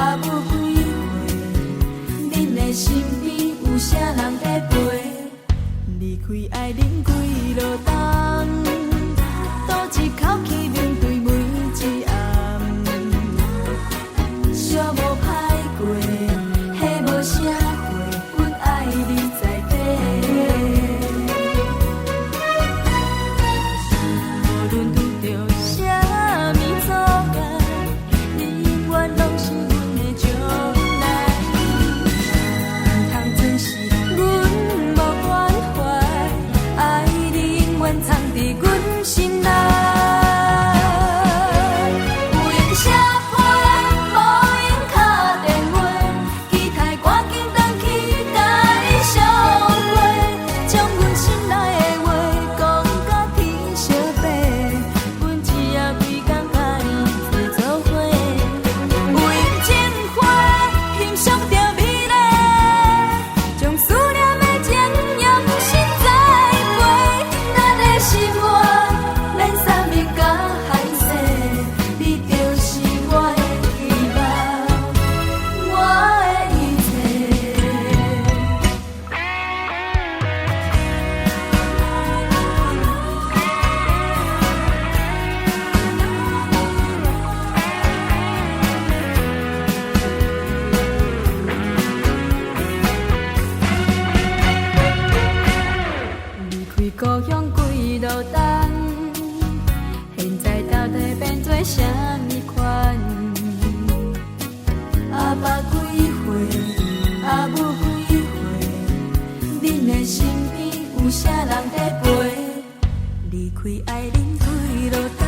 啊有几回，恁的身边有啥人在陪？离开爱恁几落冬，赌一口气面对每一暗，寂无歹过，迄无啥货，阮爱你在底。无论拄着啥物阻碍，你永远拢是阮的将来。唔通准是阮无关怀，爱你永远藏伫阮心内。有闲写批，无闲敲电话，期待赶紧转去甲你相会，将阮心内的话讲甲天相白，阮只要规工甲你做作伙，有闲情花，欣赏着美丽，将思念的情用心栽培，咱的心愿免啥物甲害世，你就是我的希望，我的一切。离开故乡几落冬，现在到底变做啥物款？啊捌几回，啊有几回，恁的身边有啥人在陪？离开爱恁几落冬。